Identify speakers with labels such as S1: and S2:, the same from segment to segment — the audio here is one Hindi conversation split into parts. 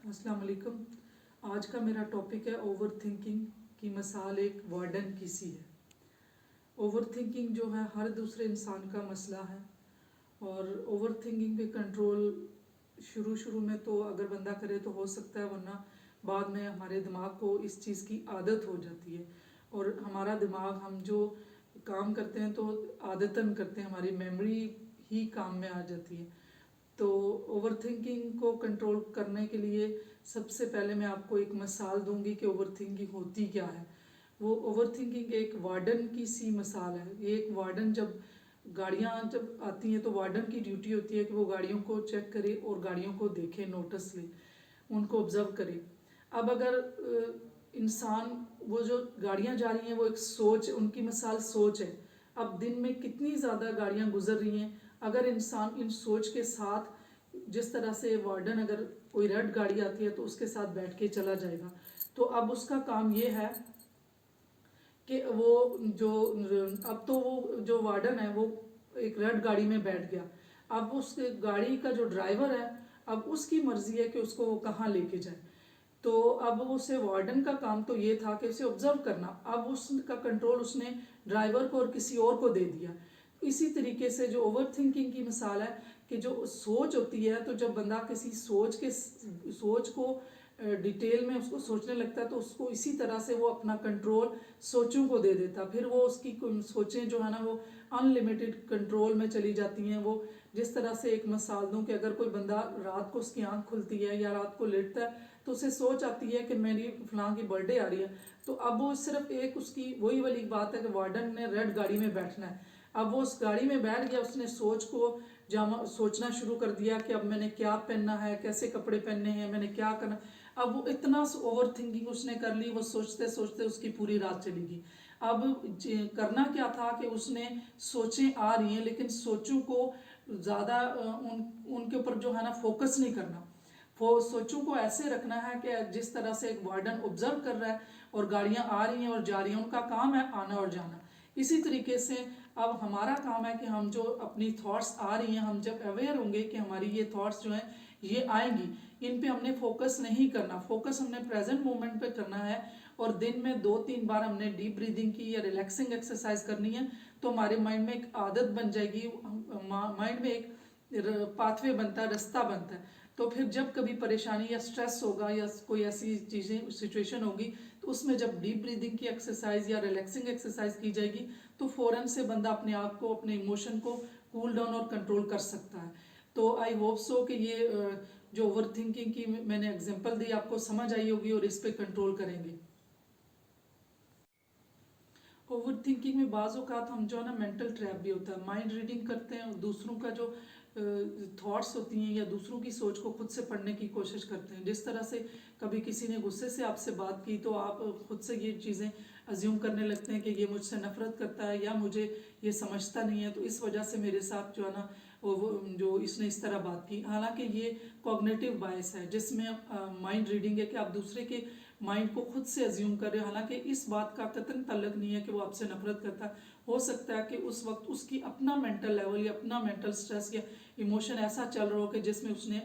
S1: अस्सलाम वालेकुम। आज का मेरा टॉपिक है ओवर थिंकिंग की मिसाल एक वार्डन की सी है। ओवर थिंकिंग जो है हर दूसरे इंसान का मसला है और ओवर थिंकिंग पे कंट्रोल शुरू में तो अगर बंदा करे तो हो सकता है, वरना बाद में हमारे दिमाग को इस चीज़ की आदत हो जाती है और हमारा दिमाग हम जो काम करते हैं तो आदतन करते हैं, हमारी मेमोरी ही काम में आ जाती है। तो ओवर थिंकिंग को कंट्रोल करने के लिए सबसे पहले मैं आपको एक मिसाल दूंगी कि ओवर थिंकिंग होती क्या है। वो ओवर थिंकिंग एक वार्डन की सी मिसाल है। ये एक वार्डन गाड़ियाँ जब आती हैं तो वार्डन की ड्यूटी होती है कि वो गाड़ियों को चेक करे और गाड़ियों को देखे, नोटिस ले, उनको ऑब्जर्व करे। अब अगर इंसान, वो जो गाड़ियाँ जा रही हैं वो एक सोच, उनकी मिसाल सोच है। अब दिन में कितनी ज़्यादा गाड़ियाँ गुजर रही हैं, अगर इंसान इन सोच के साथ, जिस तरह से वार्डन अगर कोई रेड गाड़ी आती है तो उसके साथ बैठ के चला जाएगा, तो अब उसका काम ये है कि वो जो, अब तो वो जो वार्डन है वो एक रेड गाड़ी में बैठ गया। अब उस गाड़ी का जो ड्राइवर है, अब उसकी मर्जी है कि उसको वो कहाँ लेके जाए। तो अब उसे वार्डन का काम तो ये था कि उसे ऑब्जर्व करना। अब उसका कंट्रोल उसने ड्राइवर को और किसी और को दे दिया। इसी तरीके से जो ओवर थिंकिंग की मिसाल है कि जो सोच होती है, तो जब बंदा किसी सोच को डिटेल में उसको सोचने लगता है तो उसको इसी तरह से वो अपना कंट्रोल सोचों को दे देता। फिर वो उसकी सोचें जो है ना वो अनलिमिटेड कंट्रोल में चली जाती हैं। वो जिस तरह से एक मिसाल दूं कि अगर कोई बंदा रात को उसकी आंख खुलती है या रात को लेटता है तो उसे सोच आती है कि मेरी फलां की बर्थडे आ रही है, तो अब वो सिर्फ एक उसकी वही वाली बात है कि वार्डन ने रेड गाड़ी में बैठना है। अब वो उस गाड़ी में बैठ गया, उसने सोच को जामा सोचना शुरू कर दिया कि अब मैंने क्या पहनना है, कैसे कपड़े पहनने हैं, मैंने क्या करना। अब वो इतना ओवर थिंकिंग उसने कर ली, वो सोचते सोचते उसकी पूरी रात चली गई। अब करना क्या था कि उसने सोचें आ रही हैं लेकिन सोचों को ज़्यादा उनके ऊपर जो है ना फोकस नहीं करना। सोचों को ऐसे रखना है कि जिस तरह से एक वार्डन ऑब्जर्व कर रहा है और गाड़ियां आ रही हैं और जा रही हैं, उनका काम है आना और जाना। इसी तरीके से अब हमारा काम है कि हम जो अपनी थॉट्स आ रही हैं, हम जब अवेयर होंगे कि हमारी ये थॉट्स जो हैं ये आएंगी, इन पे हमने फोकस नहीं करना। फोकस हमने प्रेजेंट मोमेंट पे करना है और दिन में 2-3 बार हमने डीप ब्रीदिंग की या रिलैक्सिंग एक्सरसाइज करनी है। तो हमारे माइंड में एक आदत बन जाएगी, माइंड में एक पाथवे बनता है, रास्ता बनता है। तो फिर जब कभी परेशानी या स्ट्रेस होगा या कोई ऐसी चीज़ें सिचुएशन होगी तो उसमें जब डीप ब्रीदिंग की एक्सरसाइज या रिलैक्सिंग एक्सरसाइज की जाएगी तो फ़ौरन से बंदा अपने आप को, अपने इमोशन को कूल डाउन और कंट्रोल कर सकता है। तो आई होप सो कि ये जो ओवर थिंकिंग की मैंने एग्जांपल दी आपको समझ आई होगी और इस पर कंट्रोल करेंगे। ओवर थिंकिंग में बाज़ औक़ात हम जो है ना मेंटल ट्रैप भी होता है, माइंड रीडिंग करते हैं, दूसरों का जो थॉट्स होती हैं या दूसरों की सोच को खुद से पढ़ने की कोशिश करते हैं। जिस तरह से कभी किसी ने गुस्से से आपसे बात की तो आप खुद से ये चीज़ें अज्यूम करने लगते हैं कि ये मुझसे नफरत करता है या मुझे ये समझता नहीं है, तो इस वजह से मेरे साथ जो है ना वो जो इसने इस तरह बात की। हालांकि ये कॉग्निटिव बायस है जिसमें माइंड रीडिंग है कि आप दूसरे के माइंड को खुद से अज्यूम कर रहे हो। हालांकि इस बात का कतई ताल्लुक नहीं है कि वो आपसे नफरत करता है। हो सकता है कि उस वक्त उसकी अपना मेंटल लेवल या अपना मेंटल स्ट्रेस या इमोशन ऐसा चल रहा हो कि जिसमें उसने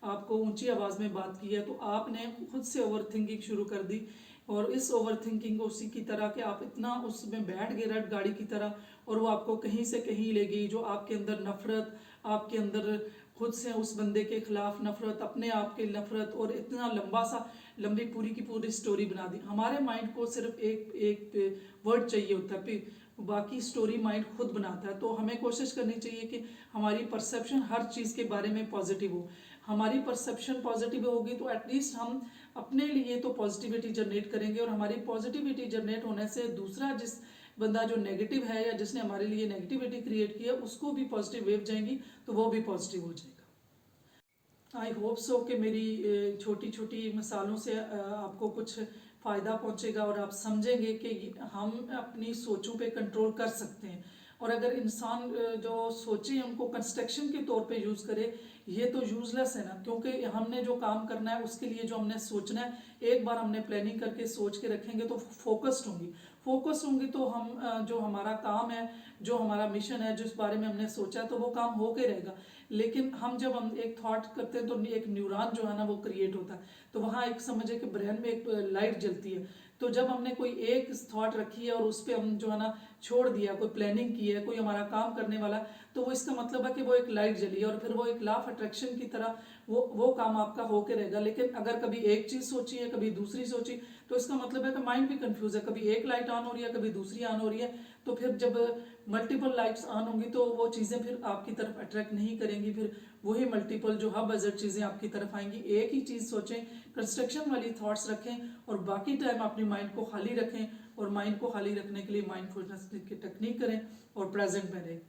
S1: आपको ऊंची आवाज़ में बात की है, तो आपने खुद से ओवर थिंकिंग शुरू कर दी और इस ओवर थिंकिंग को उसी की तरह कि आप इतना उसमें बैठ गए रेड गाड़ी की तरह और वो आपको कहीं से कहीं ले गई। जो आपके अंदर नफरत, आपके अंदर खुद से उस बंदे के खिलाफ नफरत, अपने आप के नफरत, और इतना लंबी पूरी की पूरी स्टोरी बना दी। हमारे माइंड को सिर्फ एक एक वर्ड चाहिए होता है, बाकी स्टोरी माइंड खुद बनाता है। तो हमें कोशिश करनी चाहिए कि हमारी परसेप्शन हर चीज़ के बारे में पॉजिटिव हो। हमारी परसेप्शन पॉजिटिव होगी तो एटलीस्ट हम अपने लिए तो पॉजिटिविटी जनरेट करेंगे और हमारी पॉजिटिविटी जनरेट होने से दूसरा जिस बंदा जो नेगेटिव है या जिसने हमारे लिए नेगेटिविटी क्रिएट की है उसको भी पॉजिटिव वेव जाएंगी तो वो भी पॉजिटिव हो जाएगा। आई होप सो कि मेरी छोटी छोटी मिसालों से आपको कुछ फ़ायदा पहुंचेगा और आप समझेंगे कि हम अपनी सोचों पे कंट्रोल कर सकते हैं। और अगर इंसान जो सोचे उनको कंस्ट्रक्शन के तौर पे यूज़ करे, ये तो यूज़लेस है ना, क्योंकि हमने जो काम करना है उसके लिए जो हमने सोचना है, एक बार हमने प्लानिंग करके सोच के रखेंगे तो फोकस्ड होंगी तो हम जो हमारा काम है, जो हमारा मिशन है, जिस बारे में हमने सोचा तो वो काम होके रहेगा। लेकिन जब हम एक थॉट करते हैं तो एक न्यूरॉन जो है ना वो क्रिएट होता है, तो वहाँ एक समझे कि ब्रेन में एक लाइट जलती है। तो जब हमने कोई एक थॉट रखी है और उस पर हम जो है ना छोड़ दिया, कोई प्लानिंग की है, कोई हमारा काम करने वाला, तो वो इसका मतलब है कि वो एक लाइट जली है और फिर वो एक लॉ ऑफ अट्रैक्शन की तरह वो काम आपका होके रहेगा। लेकिन अगर कभी एक चीज़ सोची है, कभी दूसरी सोची, तो इसका मतलब है कि माइंड भी कंफ्यूज है, कभी एक लाइट ऑन हो रही है, कभी दूसरी ऑन हो रही है। तो फिर जब मल्टीपल लाइट्स ऑन होंगी तो वो चीज़ें फिर आपकी तरफ अट्रैक्ट नहीं करेंगी, फिर वही मल्टीपल जो हब बजट चीज़ें आपकी तरफ आएंगी। एक ही चीज़ सोचें, कंस्ट्रक्शन वाली थॉट्स रखें और बाकी टाइम अपनी माइंड को खाली रखें, और माइंड को खाली रखने के लिए माइंडफुलनेस की टेक्निक करें और प्रेजेंट में रहें।